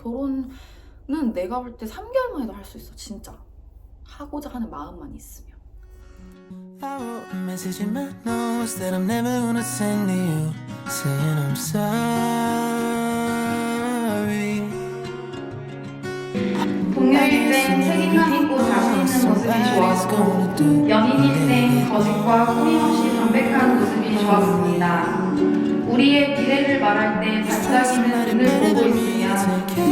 결혼은 내가 볼 때 3개월만 해도 할 수 있어. 진짜 하고자 하는 마음만 있으면. I wrote a message in my notes that I'm never gonna send to you, saying I'm sorry. 동료일생 책임감 있고 자신 있는 모습이 좋았고 연인일생 거짓과 꾸밈없이 담백한 모습이 좋았습니다. 우리의 미래를 말할 때 반짝이는 눈을 보고 있으면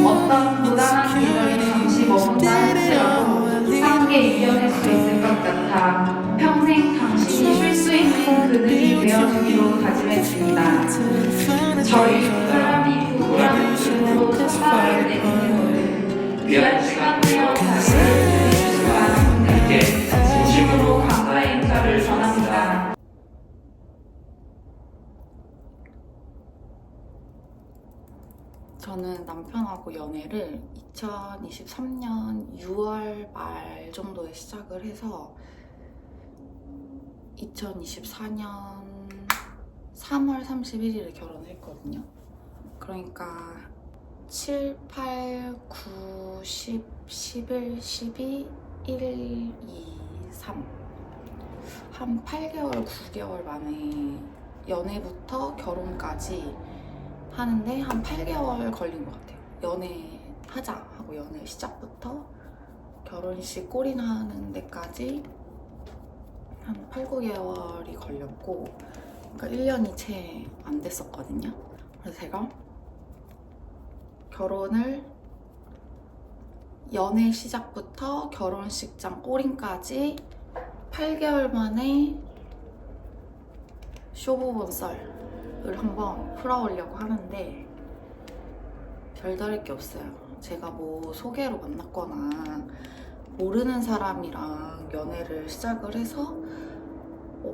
어떤 고단한 계절이 잠시 머문다 할지라도 함께 이겨낼 수 있을 것 같아 평생 당신이 쉴 수 있는 그늘이 되어주기로 다짐했습니다. 저희 두 사람이 부부라는 이름으로 첫발을 내딛는 오늘 귀한 시간 내어 다시 해주신 많은 분들께 진심으로 감사의 인사를 전합니다. 저는 남편하고 연애를 2023년 6월 말 정도에 시작을 해서 2024년 3월 31일에 결혼을 했거든요. 그러니까 7, 8, 9, 10, 11, 12, 1, 2, 3 한 8개월, 9개월 만에 연애부터 결혼까지 하는데 한 8개월 걸린 것 같아요. 연애하자 하고 연애 시작부터 결혼식 골인하는 데까지 한 8, 9개월이 걸렸고, 그러니까 1년이 채 안 됐었거든요. 그래서 제가 결혼을 연애 시작부터 결혼식장 꼬린까지 8개월 만에 쇼부본 썰을 한번 풀어오려고 하는데 별다를 게 없어요. 제가 뭐 소개로 만났거나 모르는 사람이랑 연애를 시작을 해서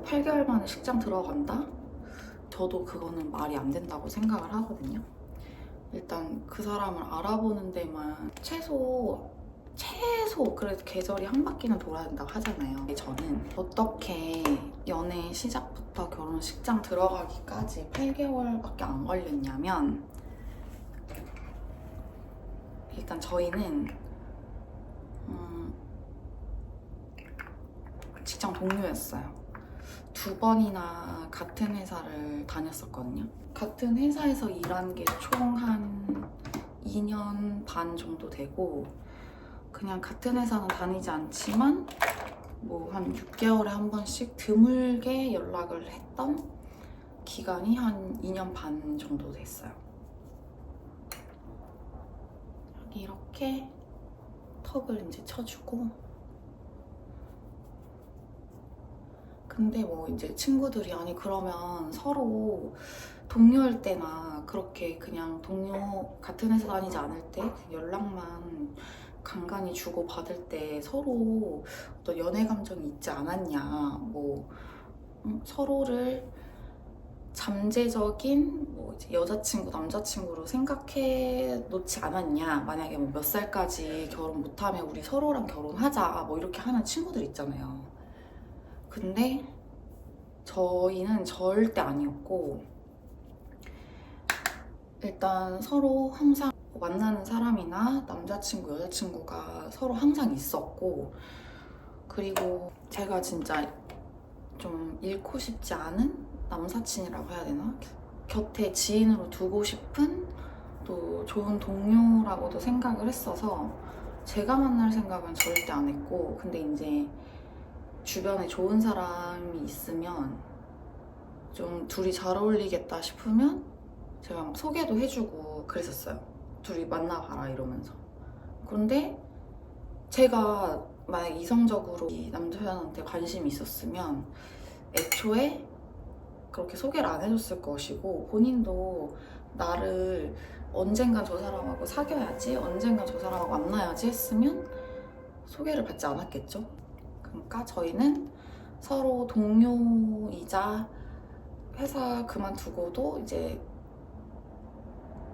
8개월 만에 식장 들어간다? 저도 그거는 말이 안 된다고 생각을 하거든요. 일단 그 사람을 알아보는 데만 최소 그래도 계절이 한 바퀴는 돌아야 된다고 하잖아요. 저는 어떻게 연애 시작부터 결혼식장 들어가기까지 8개월밖에 안 걸렸냐면, 일단 저희는 직장 동료였어요. 2번이나 같은 회사를 다녔었거든요. 같은 회사에서 일한 게 총 한 2년 반 정도 되고, 그냥 같은 회사는 다니지 않지만 뭐 한 6개월에 한 번씩 드물게 연락을 했던 기간이 한 2년 반 정도 됐어요. 여기 이렇게 턱을 이제 쳐주고, 근데 뭐 이제 친구들이 아니 그러면 서로 동료일 때나 그렇게 그냥 동료 같은 회사 다니지 않을 때 연락만 간간히 주고 받을 때 서로 어떤 연애 감정이 있지 않았냐, 뭐 서로를 잠재적인 뭐 이제 여자친구 남자친구로 생각해 놓지 않았냐, 만약에 뭐 몇 살까지 결혼 못하면 우리 서로랑 결혼하자 뭐 이렇게 하는 친구들 있잖아요. 근데 저희는 절대 아니었고, 일단 서로 항상 만나는 사람이나 남자친구, 여자친구가 서로 항상 있었고, 그리고 제가 진짜 좀 잃고 싶지 않은 남사친이라고 해야 되나? 곁에 지인으로 두고 싶은 또 좋은 동료라고도 생각을 했어서 제가 만날 생각은 절대 안 했고, 근데 이제 주변에 좋은 사람이 있으면 좀 둘이 잘 어울리겠다 싶으면 제가 막 소개도 해주고 그랬었어요. 둘이 만나봐라 이러면서. 그런데 제가 만약 이성적으로 이 남자한테 관심이 있었으면 애초에 그렇게 소개를 안 해줬을 것이고, 본인도 나를 언젠간 저 사람하고 사귀어야지, 언젠간 저 사람하고 만나야지 했으면 소개를 받지 않았겠죠. 그러니까 저희는 서로 동료이자 회사 그만두고도 이제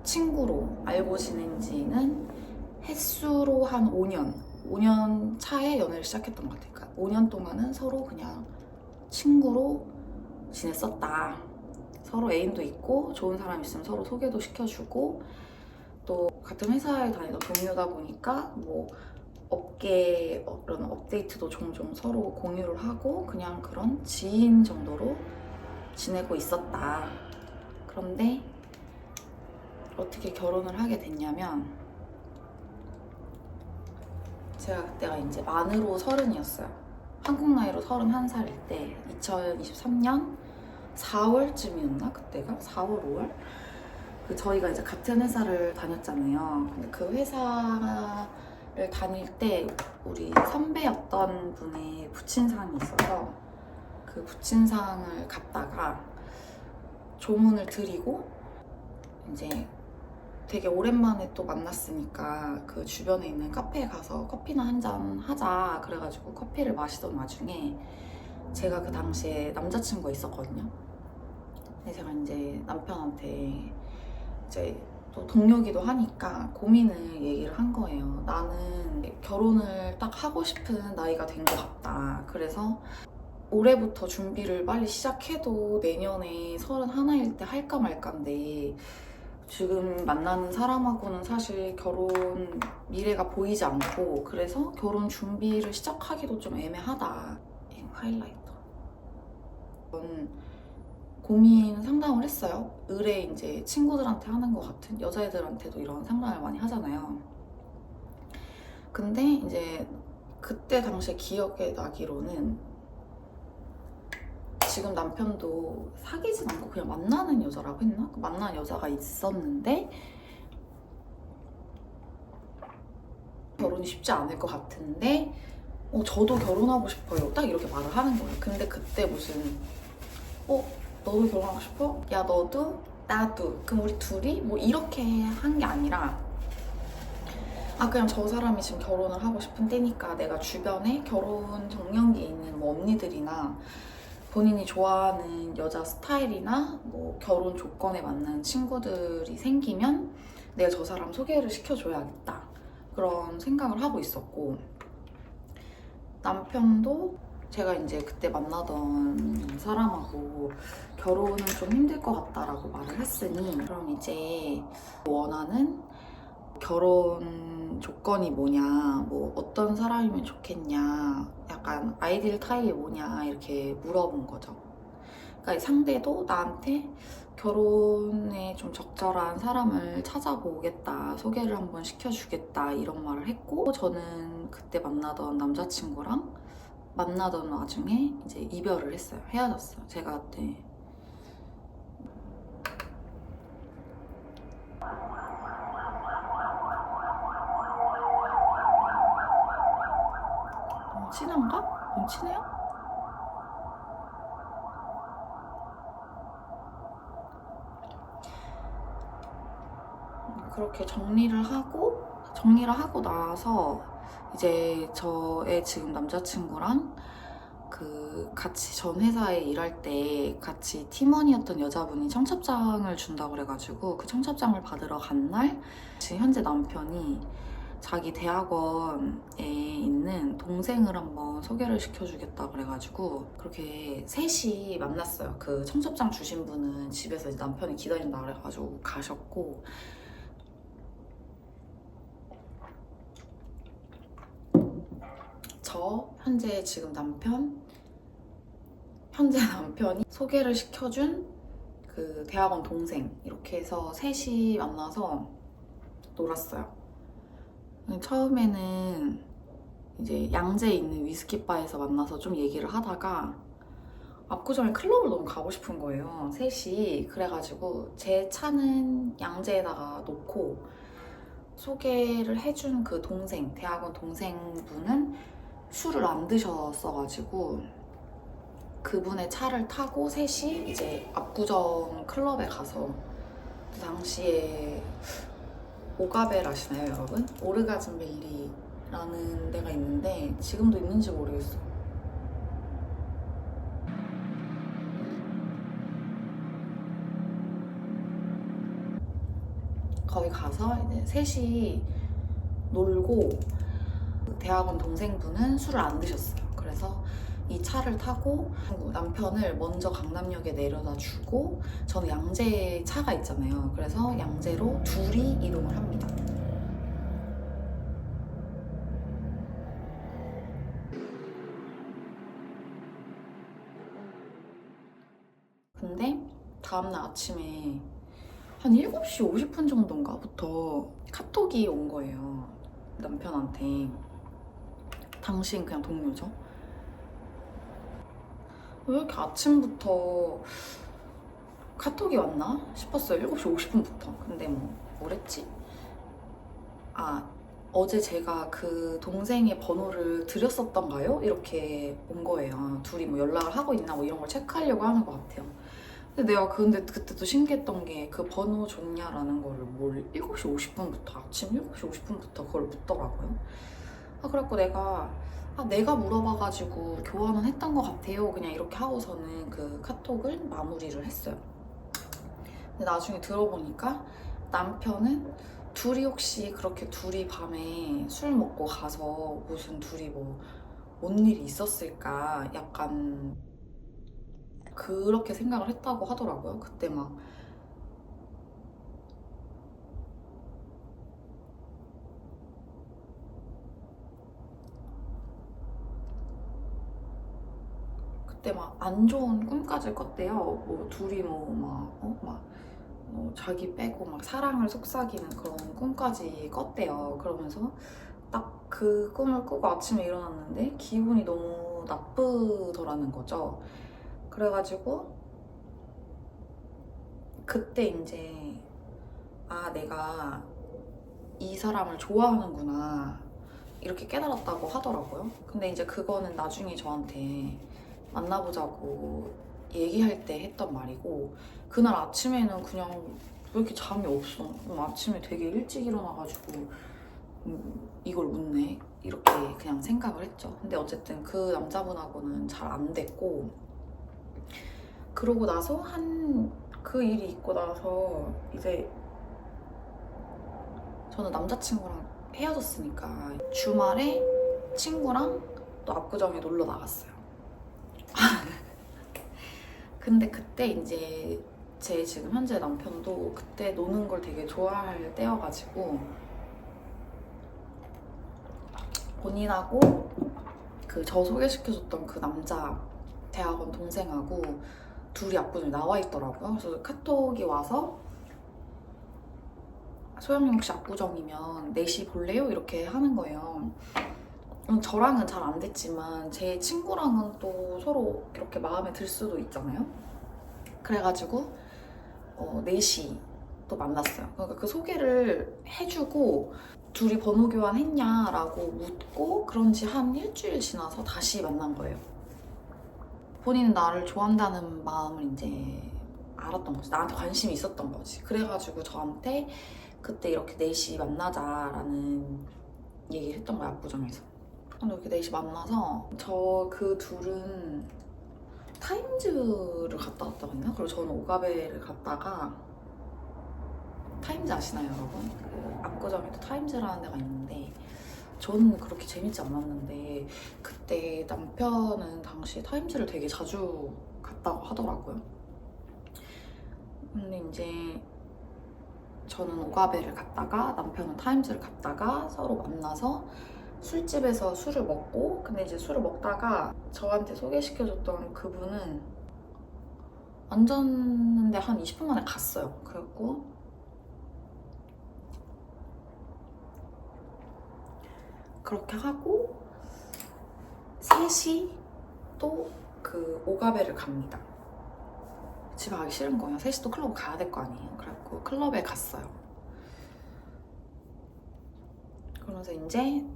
친구로 알고 지낸 지는 횟수로 한 5년 차에 연애를 시작했던 것 같아요. 그러니까 5년 동안은 서로 그냥 친구로 지냈었다. 서로 애인도 있고 좋은 사람 있으면 서로 소개도 시켜주고, 또 같은 회사에 다니던 동료다 보니까 뭐 업계 그런 업데이트도 종종 서로 공유를 하고 그냥 그런 지인 정도로 지내고 있었다. 그런데 어떻게 결혼을 하게 됐냐면 제가 그때가 이제 만으로 30이었어요. 한국 나이로 31살일 때 2023년 4월쯤이었나? 그때가? 4월, 5월? 저희가 이제 같은 회사를 다녔잖아요. 근데 그 회사를 다닐 때 우리 선배였던 분의 부친상이 있어서 그 부친상을 갖다가 조문을 드리고 이제 되게 오랜만에 또 만났으니까 그 주변에 있는 카페에 가서 커피나 한잔 하자 그래가지고 커피를 마시던 와중에 제가 그 당시에 남자친구가 있었거든요. 근데 제가 이제 남편한테 이제 또 동료기도 하니까 고민을 얘기를 한 거예요. 나는 결혼을 딱 하고 싶은 나이가 된 것 같다. 그래서 올해부터 준비를 빨리 시작해도 내년에 31일 때 할까 말까인데 지금 만나는 사람하고는 사실 결혼 미래가 보이지 않고 그래서 결혼 준비를 시작하기도 좀 애매하다. 이 하이라이터. 고민 상담을 했어요. 의뢰 이제 친구들한테 하는 것 같은 여자애들한테도 이런 상담을 많이 하잖아요. 근데 이제 그때 당시에 기억에 나기로는 지금 남편도 사귀진 않고 그냥 만나는 여자라고 했나? 만나는 여자가 있었는데 결혼이 쉽지 않을 것 같은데 저도 결혼하고 싶어요. 딱 이렇게 말을 하는 거예요. 근데 그때 무슨 너도 결혼하고 싶어? 야 너도? 나도. 그럼 우리 둘이? 뭐 이렇게 한 게 아니라 그냥 저 사람이 지금 결혼을 하고 싶은 때니까 내가 주변에 결혼 정년기에 있는 뭐 언니들이나 본인이 좋아하는 여자 스타일이나 뭐 결혼 조건에 맞는 친구들이 생기면 내가 저 사람 소개를 시켜줘야겠다. 그런 생각을 하고 있었고 남편도 제가 이제 그때 만나던 사람하고 결혼은 좀 힘들 것 같다라고 말을 했으니 그럼 이제 원하는 결혼 조건이 뭐냐, 뭐 어떤 사람이면 좋겠냐, 약간 아이디얼 타입이 뭐냐 이렇게 물어본 거죠. 그러니까 상대도 나한테 결혼에 좀 적절한 사람을 찾아보겠다, 소개를 한번 시켜주겠다 이런 말을 했고 저는 그때 만나던 남자친구랑 만나던 와중에 이제 이별을 했어요. 헤어졌어요. 제가 그때 친한가? 너무 친해요? 그렇게 정리를 하고 나서 이제 저의 지금 남자친구랑 그 같이 전 회사에 일할 때 같이 팀원이었던 여자분이 청첩장을 준다고 그래가지고 그 청첩장을 받으러 간 날 지금 현재 남편이 자기 대학원에 있는 동생을 한번 소개를 시켜주겠다 그래가지고 그렇게 셋이 만났어요. 그 청첩장 주신 분은 집에서 이제 남편이 기다린다 그래가지고 가셨고 저 현재 지금 남편이 소개를 시켜준 그 대학원 동생 이렇게 해서 셋이 만나서 놀았어요. 처음에는 이제 양재에 있는 위스키 바에서 만나서 좀 얘기를 하다가 압구정에 클럽을 너무 가고 싶은 거예요. 셋이. 그래가지고 제 차는 양재에다가 놓고 소개를 해준 그 동생, 대학원 동생분은 술을 안 드셨어가지고 그분의 차를 타고 셋이 이제 압구정 클럽에 가서 그 당시에 오가벨 아시나요 여러분? 오르가즘 밸리라는 데가 있는데 지금도 있는지 모르겠어요. 거기 가서 이제 셋이 놀고 대학원 동생분은 술을 안 드셨어요. 그래서 이 차를 타고 남편을 먼저 강남역에 내려다 주고 저는 양재에 차가 있잖아요. 그래서 양재로 둘이 이동을 합니다. 근데 다음날 아침에 한 7시 50분 정도인가부터 카톡이 온 거예요. 남편한테. 당신 그냥 동료죠. 왜 이렇게 아침부터 카톡이 왔나 싶었어요. 7시 50분부터. 근데 뭐랬지? 어제 제가 그 동생의 번호를 드렸었던가요? 이렇게 온 거예요. 둘이 연락을 하고 있나 이런 걸 체크하려고 하는 것 같아요. 근데 내가 근데 그때 또 신기했던 게 그 번호 줬냐라는 거를 7시 50분부터 아침 7시 50분부터 그걸 묻더라고요. 그래갖고 내가 물어봐가지고 교환은 했던 것 같아요. 그냥 이렇게 하고서는 그 카톡을 마무리를 했어요. 근데 나중에 들어보니까 남편은 혹시 그렇게 둘이 밤에 술 먹고 가서 무슨 둘이 뭔 일이 있었을까 약간 그렇게 생각을 했다고 하더라고요. 그때 막 안 좋은 꿈까지 꿨대요. 둘이 자기 빼고 막 사랑을 속삭이는 그런 꿈까지 꿨대요. 그러면서 딱 그 꿈을 꾸고 아침에 일어났는데 기분이 너무 나쁘더라는 거죠. 그래가지고 그때 이제 내가 이 사람을 좋아하는구나 이렇게 깨달았다고 하더라고요. 근데 이제 그거는 나중에 저한테 만나보자고 얘기할 때 했던 말이고 그날 아침에는 그냥 왜 이렇게 잠이 없어? 아침에 되게 일찍 일어나가지고 이걸 묻네 이렇게 그냥 생각을 했죠. 근데 어쨌든 그 남자분하고는 잘 안 됐고 그러고 나서 그 일이 있고 나서 이제 저는 남자친구랑 헤어졌으니까 주말에 친구랑 또 압구정에 놀러 나갔어요. 근데 그때 이제 제 지금 현재 남편도 그때 노는 걸 되게 좋아할 때여가지고 본인하고 그 저 소개시켜줬던 그 남자 대학원 동생하고 둘이 압구정에 나와 있더라고요. 그래서 카톡이 와서 소영님 혹시 압구정이면 4시 볼래요? 이렇게 하는 거예요. 저랑은 잘 안 됐지만 제 친구랑은 또 서로 이렇게 마음에 들 수도 있잖아요. 그래가지고 4시 또 만났어요. 그러니까 그 소개를 해주고 둘이 번호 교환했냐라고 묻고 그런 지 한 일주일 지나서 다시 만난 거예요. 본인은 나를 좋아한다는 마음을 이제 알았던 거지. 나한테 관심이 있었던 거지. 그래가지고 저한테 그때 이렇게 4시 만나자라는 얘기를 했던 거야, 압구정에서. 근데 이렇게 4시 만나서 그 둘은 타임즈를 갔다 왔거든요. 그리고 저는 오가베를 갔다가 타임즈 아시나요, 여러분? 그 압구정에도 타임즈라는 데가 있는데 저는 그렇게 재밌지 않았는데 그때 남편은 당시 타임즈를 되게 자주 갔다고 하더라고요. 근데 이제 저는 오가베를 갔다가 남편은 타임즈를 갔다가 서로 만나서 술집에서 술을 먹고 근데 이제 술을 먹다가 저한테 소개시켜줬던 그분은 앉았는데 한 20분 만에 갔어요. 그래갖고 그렇게 하고 3시 또 그 오가베를 갑니다. 집에 가기 싫은 거예요. 3시 또 클럽 가야 될 거 아니에요. 그래갖고 클럽에 갔어요. 그러면서 이제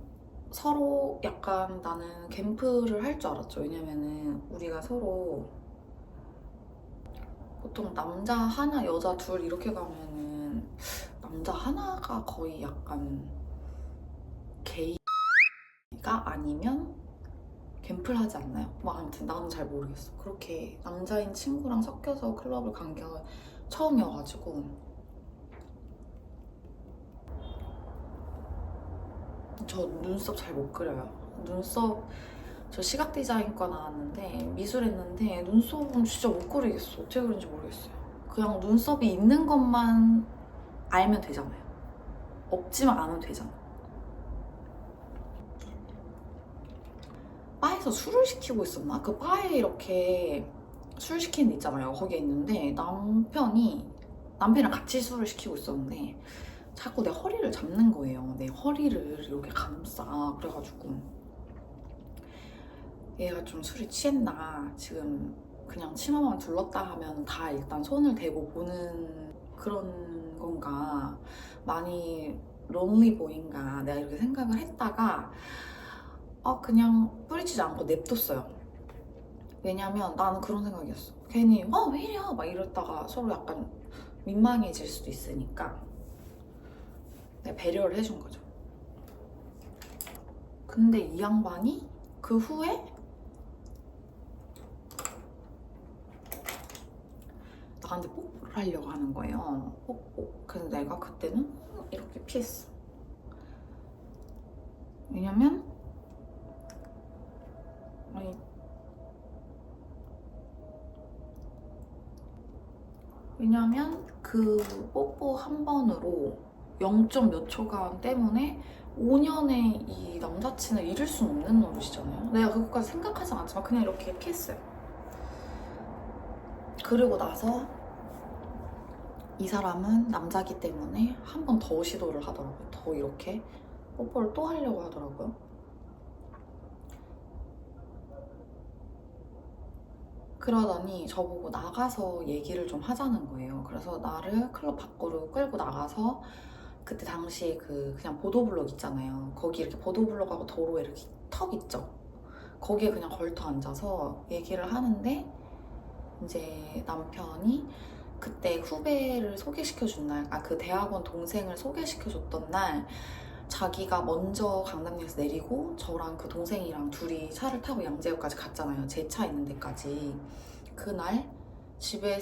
서로 약간 나는 캠프를 할 줄 알았죠. 왜냐면은 우리가 서로 보통 남자 하나, 여자 둘 이렇게 가면은 남자 하나가 거의 약간 게이가 아니면 캠프를 하지 않나요? 아무튼 나는 잘 모르겠어. 그렇게 남자인 친구랑 섞여서 클럽을 간 게 처음이어가지고 저 눈썹 잘 못 그려요. 저 시각 디자인과 나왔는데 미술했는데 눈썹은 진짜 못 그리겠어. 어떻게 그린지 모르겠어요. 그냥 눈썹이 있는 것만 알면 되잖아요. 없지만 않으면 되잖아. 바에서 술을 시키고 있었나? 그 바에 이렇게 술 시키는 데 있잖아요. 거기에 있는데 남편이랑 같이 술을 시키고 있었는데 자꾸 내 허리를 잡는 거예요. 내 허리를 이렇게 감싸. 그래가지고 얘가 좀 술이 취했나, 지금 그냥 치마만 둘렀다 하면 다 일단 손을 대고 보는 그런 건가, 많이 론리 보인가, 내가 이렇게 생각을 했다가 그냥 뿌리치지 않고 냅뒀어요. 왜냐면 나는 그런 생각이었어. 괜히 왜 이래요 막 이랬다가 서로 약간 민망해질 수도 있으니까 내가 배려를 해준 거죠. 근데 이 양반이 그 후에 나한테 뽀뽀를 하려고 하는 거예요. 뽀뽀. 그래서 내가 그때는 이렇게 피했어. 왜냐면 그 뽀뽀 한 번으로 0. 몇 초간 때문에 5년의 이 남사친을 잃을 수 없는 노릇이잖아요. 내가 그것까지 생각하지 않지만 그냥 이렇게 피했어요. 그리고 나서 이 사람은 남자기 때문에 한 번 더 시도를 하더라고요. 더 이렇게 뽀뽀를 또 하려고 하더라고요. 그러더니 저보고 나가서 얘기를 좀 하자는 거예요. 그래서 나를 클럽 밖으로 끌고 나가서 그때 당시에 그냥 보도블록 있잖아요. 거기 이렇게 보도블록하고 도로에 이렇게 턱 있죠. 거기에 그냥 걸터 앉아서 얘기를 하는데 이제 남편이 그때 후배를 소개시켜준 날, 그 대학원 동생을 소개시켜줬던 날 자기가 먼저 강남역에서 내리고 저랑 그 동생이랑 둘이 차를 타고 양재역까지 갔잖아요. 제 차 있는 데까지. 그날 집에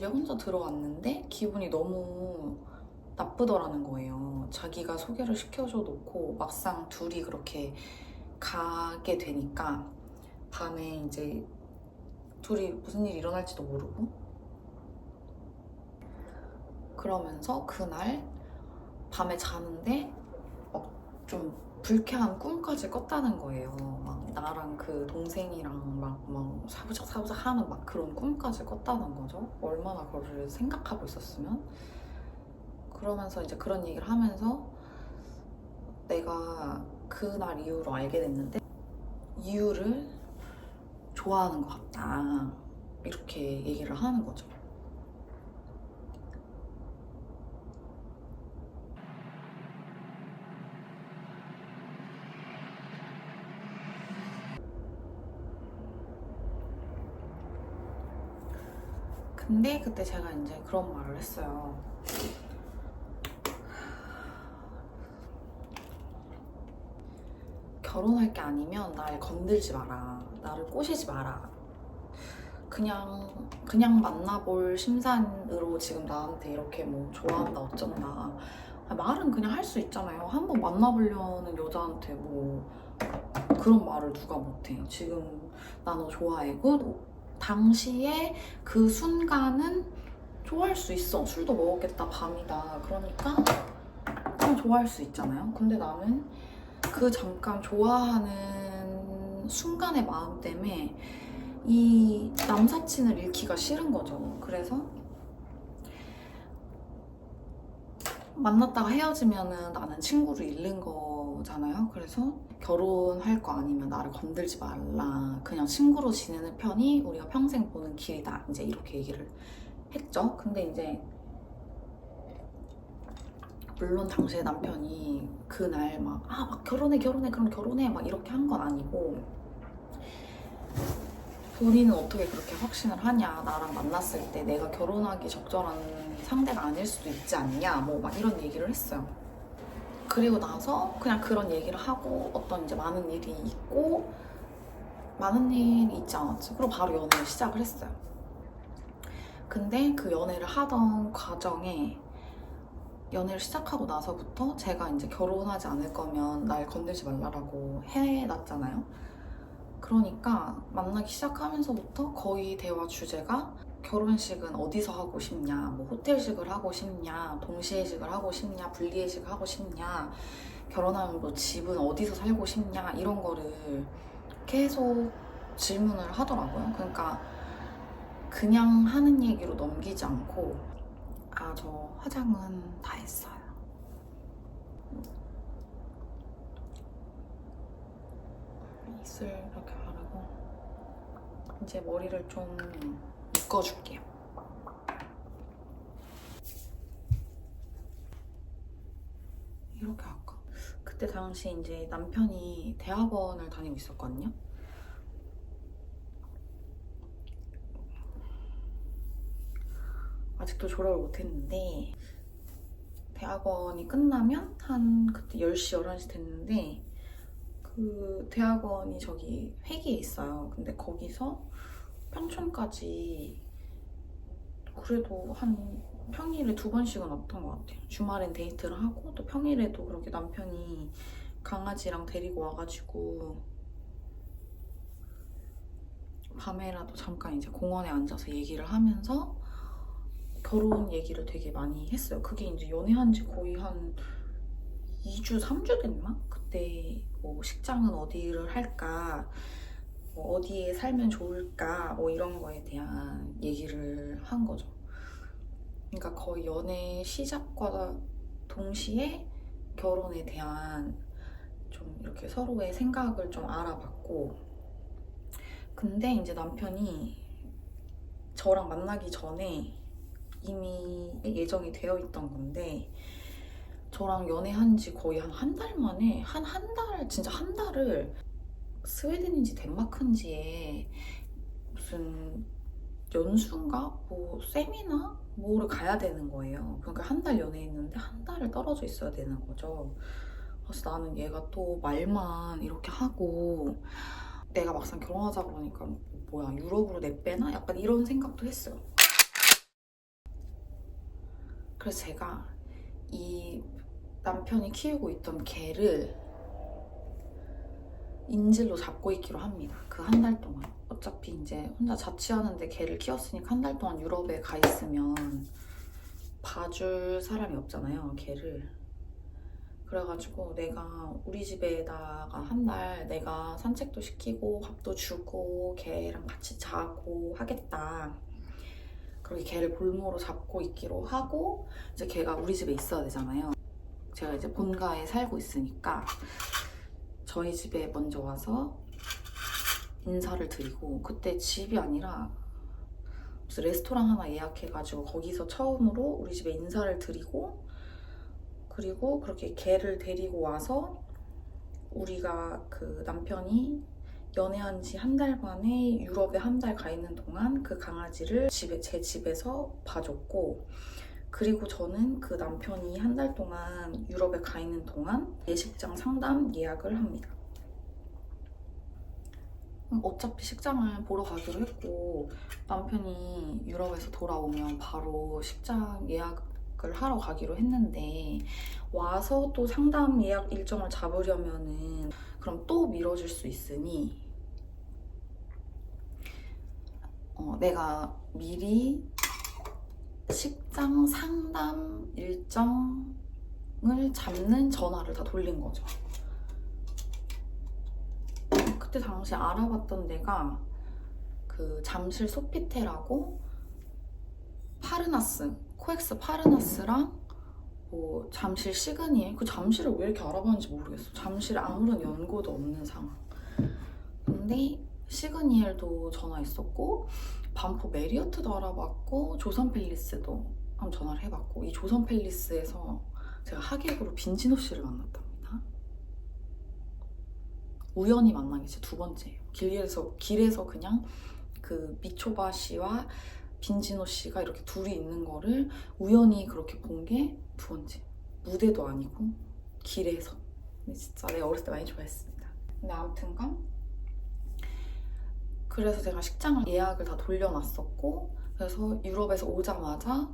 혼자 들어왔는데 기분이 너무 나쁘더라는 거예요. 자기가 소개를 시켜줘 놓고 막상 둘이 그렇게 가게 되니까 밤에 이제 둘이 무슨 일이 일어날지도 모르고 그러면서 그날 밤에 자는데 좀 불쾌한 꿈까지 꿨다는 거예요. 막 나랑 그 동생이랑 막 사부작 하는 막 그런 꿈까지 꿨다는 거죠. 얼마나 그거를 생각하고 있었으면. 그러면서 이제 그런 얘기를 하면서 내가 그날 이후로 알게 됐는데 이유를 좋아하는 것 같다, 이렇게 얘기를 하는 거죠. 근데 그때 제가 이제 그런 말을 했어요. 결혼할 게 아니면 날 건들지 마라. 나를 꼬시지 마라. 그냥 만나볼 심산으로 지금 나한테 이렇게 뭐 좋아한다 어쩐다. 말은 그냥 할 수 있잖아요. 한번 만나보려는 여자한테 뭐 그런 말을 누가 못해. 지금 나 너 좋아해. 당시에 그 순간은 좋아할 수 있어. 술도 먹었겠다, 밤이다. 그러니까 그냥 좋아할 수 있잖아요. 근데 나는 그 잠깐 좋아하는 순간의 마음 때문에 이 남사친을 잃기가 싫은 거죠. 그래서 만났다가 헤어지면은 나는 친구를 잃는 거잖아요. 그래서 결혼할 거 아니면 나를 건들지 말라. 그냥 친구로 지내는 편이 우리가 평생 보는 길이다. 이제 이렇게 얘기를 했죠. 근데 이제 물론 당시에 남편이 그날 막 결혼해 그럼 결혼해 막 이렇게 한 건 아니고, 본인은 어떻게 그렇게 확신을 하냐, 나랑 만났을 때 내가 결혼하기 적절한 상대가 아닐 수도 있지 않냐, 뭐 막 이런 얘기를 했어요. 그리고 나서 그냥 그런 얘기를 하고 어떤 이제 많은 일이 있고, 많은 일이 있지 않았지. 그리고 바로 연애를 시작을 했어요. 근데 그 연애를 하던 과정에 연애를 시작하고 나서부터 제가 이제 결혼하지 않을 거면 날 건들지 말라고 해놨잖아요. 그러니까 만나기 시작하면서부터 거의 대화 주제가 결혼식은 어디서 하고 싶냐, 뭐 호텔식을 하고 싶냐, 동시회식을 하고 싶냐, 분리회식을 하고 싶냐, 결혼하면 뭐 집은 어디서 살고 싶냐, 이런 거를 계속 질문을 하더라고요. 그러니까 그냥 하는 얘기로 넘기지 않고 아, 저 화장은 다 했어요. 입술 이렇게 바르고 이제 머리를 좀 묶어줄게요. 이렇게 할까? 그때 당시 이제 남편이 대학원을 다니고 있었거든요. 아직도 졸업을 못했는데 대학원이 끝나면 한 그때 10시, 11시 됐는데 그 대학원이 저기 회기에 있어요. 근데 거기서 평촌까지 그래도 한 평일에 2번씩은 왔던 것 같아요. 주말엔 데이트를 하고 또 평일에도 그렇게 남편이 강아지랑 데리고 와가지고 밤에라도 잠깐 이제 공원에 앉아서 얘기를 하면서 결혼 얘기를 되게 많이 했어요. 그게 이제 연애한 지 거의 한 2주, 3주 됐나? 그때 뭐 식장은 어디를 할까, 뭐 어디에 살면 좋을까, 뭐 이런 거에 대한 얘기를 한 거죠. 그러니까 거의 연애 시작과 동시에 결혼에 대한 좀 이렇게 서로의 생각을 좀 알아봤고, 근데 이제 남편이 저랑 만나기 전에 이미 예정이 되어 있던 건데 저랑 연애한 지 거의 한 달 만에 한 달, 진짜 한 달을 스웨덴인지 덴마크인지에 무슨 연수인가? 뭐 세미나? 뭐를 가야 되는 거예요. 그러니까 한 달 연애했는데 한 달을 떨어져 있어야 되는 거죠. 그래서 나는 얘가 또 말만 이렇게 하고 내가 막상 결혼하자 그러니까 뭐야 유럽으로 내빼나? 약간 이런 생각도 했어요. 그래서 제가 이 남편이 키우고 있던 개를 인질로 잡고 있기로 합니다. 그 한 달 동안. 어차피 이제 혼자 자취하는데 개를 키웠으니까 한 달 동안 유럽에 가 있으면 봐줄 사람이 없잖아요, 개를. 그래가지고 내가 우리 집에다가 한 달 내가 산책도 시키고 밥도 주고 개랑 같이 자고 하겠다. 그렇게 개를 볼모로 잡고 있기로 하고 이제 걔가 우리 집에 있어야 되잖아요. 제가 이제 본가에 살고 있으니까 저희 집에 먼저 와서 인사를 드리고 그때 집이 아니라 무슨 레스토랑 하나 예약해가지고 거기서 처음으로 우리 집에 인사를 드리고 그리고 그렇게 개를 데리고 와서 우리가 그 남편이 연애한 지 한 달 만에 유럽에 한 달 가 있는 동안 그 강아지를 제 집에서 봐줬고 그리고 저는 그 남편이 한 달 동안 유럽에 가 있는 동안 예식장 상담 예약을 합니다. 어차피 식장을 보러 가기로 했고 남편이 유럽에서 돌아오면 바로 식장 예약을 하러 가기로 했는데 와서 또 상담 예약 일정을 잡으려면은 그럼 또 미뤄질 수 있으니 내가 미리 식장 상담 일정을 잡는 전화를 다 돌린 거죠. 그때 당시 알아봤던 데가 그 잠실 소피텔하고 파르나스, 코엑스 파르나스랑 뭐 잠실 시그니엘, 그 잠실을 왜 이렇게 알아봤는지 모르겠어. 잠실에 아무런 연고도 없는 상황. 근데 시그니엘도 전화했었고 반포 메리어트도 알아봤고 조선 팰리스도 한번 전화를 해봤고 이 조선 팰리스에서 제가 하객으로 빈지노 씨를 만났답니다. 우연히 만난 게 제 2번째예요. 길에서 그냥 그 미초바 씨와 빈지노 씨가 이렇게 둘이 있는 거를 우연히 그렇게 본 게 2번째. 무대도 아니고 길에서. 근데 진짜 내가 어렸을 때 많이 좋아했습니다. 근데 아무튼간 그래서 제가 식장을 예약을 다 돌려놨었고 그래서 유럽에서 오자마자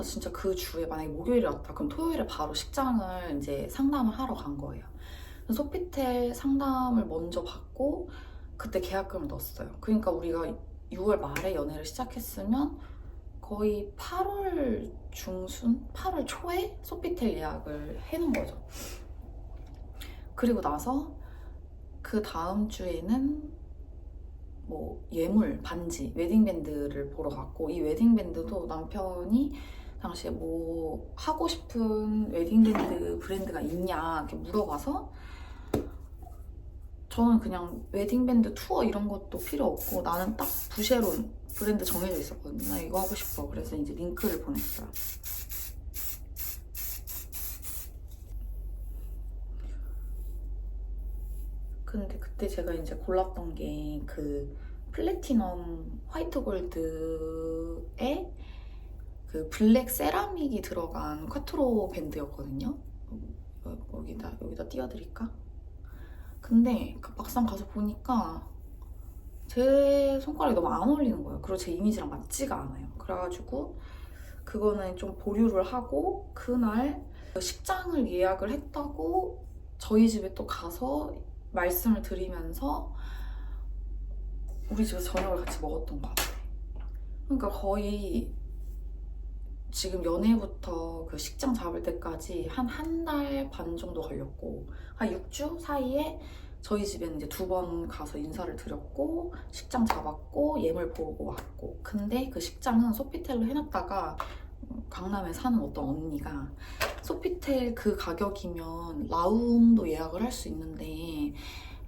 진짜 그 주에 만약에 목요일에 왔다 그럼 토요일에 바로 식장을 이제 상담을 하러 간 거예요. 소피텔 상담을 먼저 받고 그때 계약금을 넣었어요. 그러니까 우리가 6월 말에 연애를 시작했으면 거의 8월 중순? 8월 초에 소피텔 예약을 해놓은 거죠. 그리고 나서 그 다음 주에는 뭐 예물, 반지, 웨딩밴드를 보러 갔고, 이 웨딩밴드도 남편이 당시에 뭐 하고 싶은 웨딩밴드 브랜드가 있냐 이렇게 물어봐서, 저는 그냥 웨딩밴드 투어 이런 것도 필요 없고 나는 딱 부쉐론 브랜드 정해져 있었거든요. 나 이거 하고 싶어. 그래서 이제 링크를 보냈어요. 근데 그때 제가 이제 골랐던 게 그 플래티넘 화이트 골드에 그 블랙 세라믹이 들어간 쿼트로 밴드였거든요. 여기다 띄워드릴까? 근데 그 막상 가서 보니까 제 손가락이 너무 안 어울리는 거예요. 그리고 제 이미지랑 맞지가 않아요. 그래가지고 그거는 좀 보류를 하고, 그날 식장을 예약을 했다고 저희 집에 또 가서 말씀을 드리면서 우리 집에서 저녁을 같이 먹었던 것 같아요. 그러니까 거의 지금 연애부터 그 식장 잡을 때까지 한 달 반 정도 걸렸고, 한 6주 사이에 저희 집에는 이제 2번 가서 인사를 드렸고, 식장 잡았고, 예물 보고 왔고. 근데 그 식장은 소피텔로 해놨다가 강남에 사는 어떤 언니가 소피텔 그 가격이면 라움도 예약을 할 수 있는데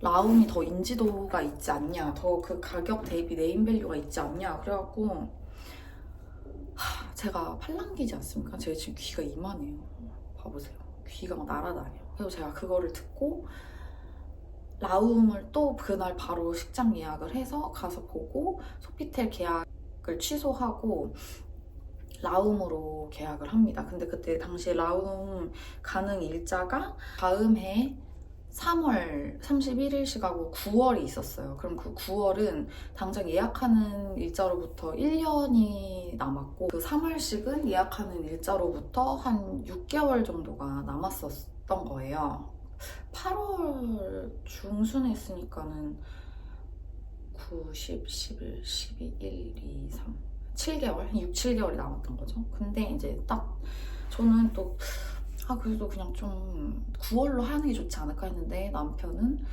라움이 더 인지도가 있지 않냐, 더 그 가격 대비 네임밸류가 있지 않냐, 그래갖고 제가 팔랑귀지 않습니까? 제가 지금 귀가 이만해요. 봐보세요. 귀가 막 날아다녀요. 그래서 제가 그거를 듣고 라움을 또 그날 바로 식장 예약을 해서 가서 보고, 소피텔 계약을 취소하고 라움으로 계약을 합니다. 근데 그때 당시 라움 가능 일자가 다음 해 3월 31일씩하고 9월이 있었어요. 그럼 그 9월은 당장 예약하는 일자로부터 1년이 남았고, 그 3월씩은 예약하는 일자로부터 한 6개월 정도가 남았었던 거예요. 8월 중순에 했으니까는 9, 10, 11, 12, 1, 2, 3, 7개월? 6, 7개월이 남았던 거죠. 근데 이제 딱 저는 또 그래도 그냥 좀 9월로 하는 게 좋지 않을까 했는데, 남편은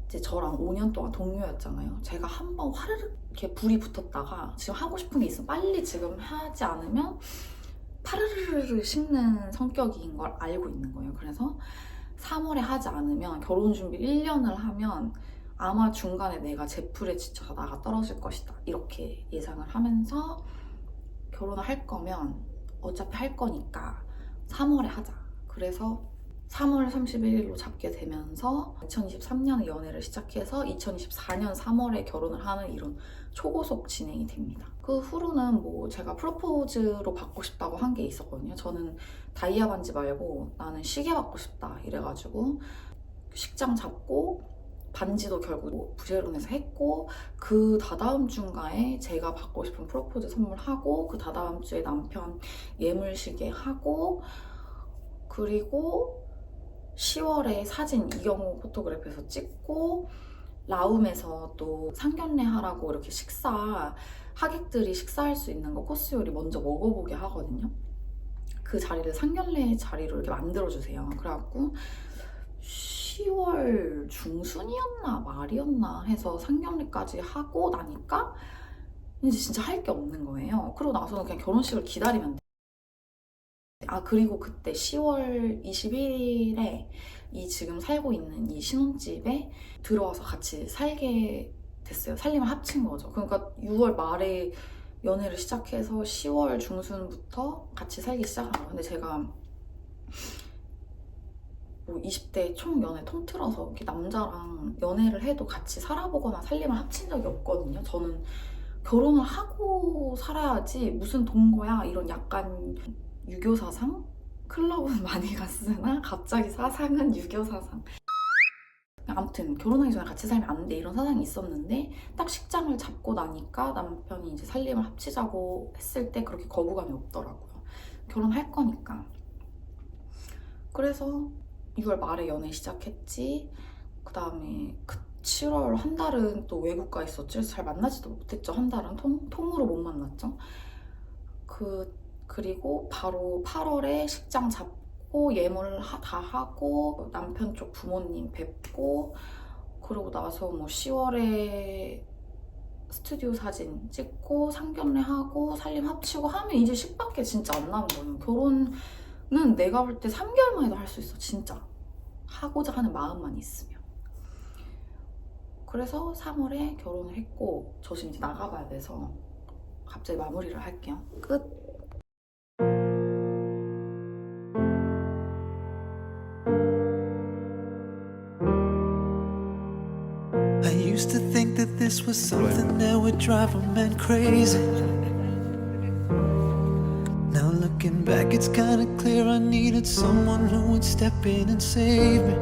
이제 저랑 5년 동안 동료였잖아요. 제가 한번 화르륵 이렇게 불이 붙었다가 지금 하고 싶은 게 있어, 빨리 지금 하지 않으면 파르르르 식는 성격인 걸 알고 있는 거예요. 그래서 3월에 하지 않으면, 결혼 준비 1년을 하면 아마 중간에 내가 제풀에 지쳐서 나가 떨어질 것이다, 이렇게 예상을 하면서 결혼을 할 거면 어차피 할 거니까 3월에 하자. 그래서 3월 31일로 잡게 되면서 2023년에 연애를 시작해서 2024년 3월에 결혼을 하는 이런 초고속 진행이 됩니다. 그 후로는 뭐 제가 프로포즈로 받고 싶다고 한 게 있었거든요. 저는 다이아 반지 말고 나는 시계 받고 싶다 이래가지고 식장 잡고 반지도 결국 부쉐론에서 했고, 그 다다음 주인가에 제가 받고 싶은 프로포즈 선물하고, 그 다다음 주에 남편 예물시계 하고, 그리고 10월에 사진 이경호 포토그래프에서 찍고, 라움에서 또 상견례 하라고 이렇게 하객들이 식사할 수 있는 거 코스 요리 먼저 먹어보게 하거든요. 그 자리를 상견례 자리로 이렇게 만들어주세요. 그래갖고 10월 중순이었나 말이었나 해서 상견례까지 하고 나니까 이제 진짜 할 게 없는 거예요. 그러고 나서는 그냥 결혼식을 기다리면 돼. 그리고 그때 10월 21일에 이 지금 살고 있는 이 신혼집에 들어와서 같이 살게 됐어요. 살림을 합친 거죠. 그러니까 6월 말에 연애를 시작해서 10월 중순부터 같이 살기 시작한 거예요. 근데 제가 뭐 20대 총 연애 통틀어서 이렇게 남자랑 연애를 해도 같이 살아보거나 살림을 합친 적이 없거든요. 저는 결혼을 하고 살아야지 무슨 동거야 이런 약간 유교 사상? 클럽은 많이 갔으나 갑자기 사상은 유교 사상. 아무튼 결혼하기 전에 같이 살면 안 돼 이런 사상이 있었는데, 딱 식장을 잡고 나니까 남편이 이제 살림을 합치자고 했을 때 그렇게 거부감이 없더라고요. 결혼할 거니까. 그래서 6월 말에 연애 시작했지. 그 다음에 7월 한 달은 또 외국 가 있었지. 그래서 잘 만나지도 못했죠. 한 달은 통으로 못 만났죠. 그리고 바로 8월에 식장 잡고 예물 다 하고 남편 쪽 부모님 뵙고, 그러고 나서 뭐 10월에 스튜디오 사진 찍고 상견례 하고 살림 합치고 하면 이제 10밖에 진짜 안 남은 거예요. 결혼은 내가 볼 때 3개월만 해도 할 수 있어. 진짜 하고자 하는 마음만 있으면. 그래서 3월에 결혼을 했고 저 지금 이제 나가봐야 돼서 갑자기 마무리를 할게요. 끝. I used to think that this was something that would drive a man crazy. Now looking back, it's kinda clear I needed someone who would step in and save me.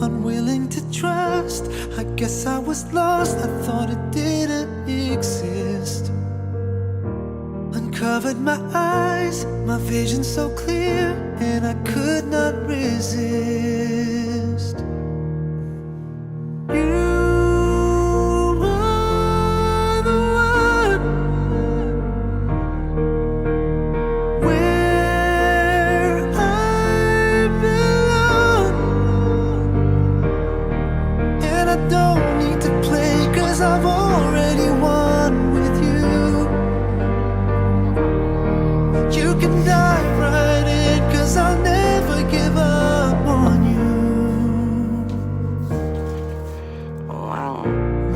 Unwilling to trust, I guess I was lost. I thought it didn't exist. Uncovered my eyes, my vision so clear, and I could not resist. You are the one where I belong, and I don't need to play 'cause I've already won with you. You can dive right in 'cause I'll never give up on you.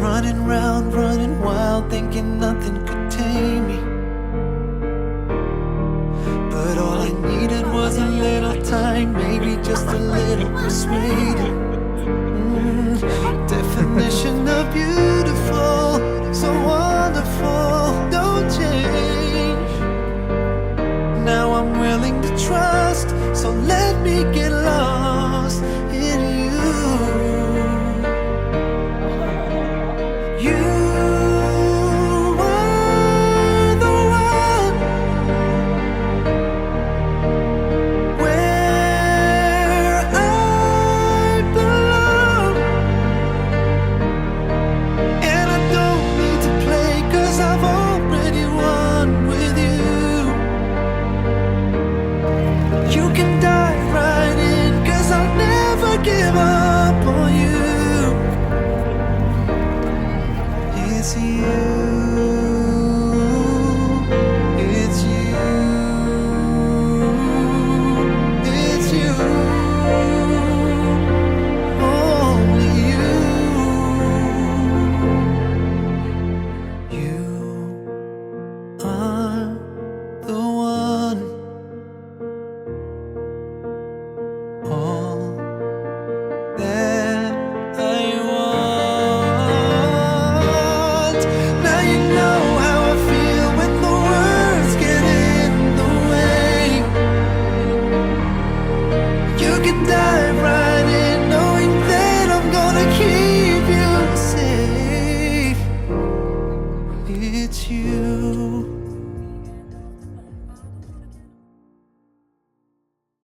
Running round, running wild, thinking nothing could tame me. But all I needed was a little time, maybe just a little persuading. Definition of beautiful, so wonderful, don't change. Now I'm willing to trust, so let me get lost in you. You are the one where I belong, and I don't need to play 'cause I've already won with you. You can dive right in 'cause I'll never give up on you. It's you, it's you, it's you, only you. You are the one. All that I want. Now you know how I feel when the words get in the way. You can die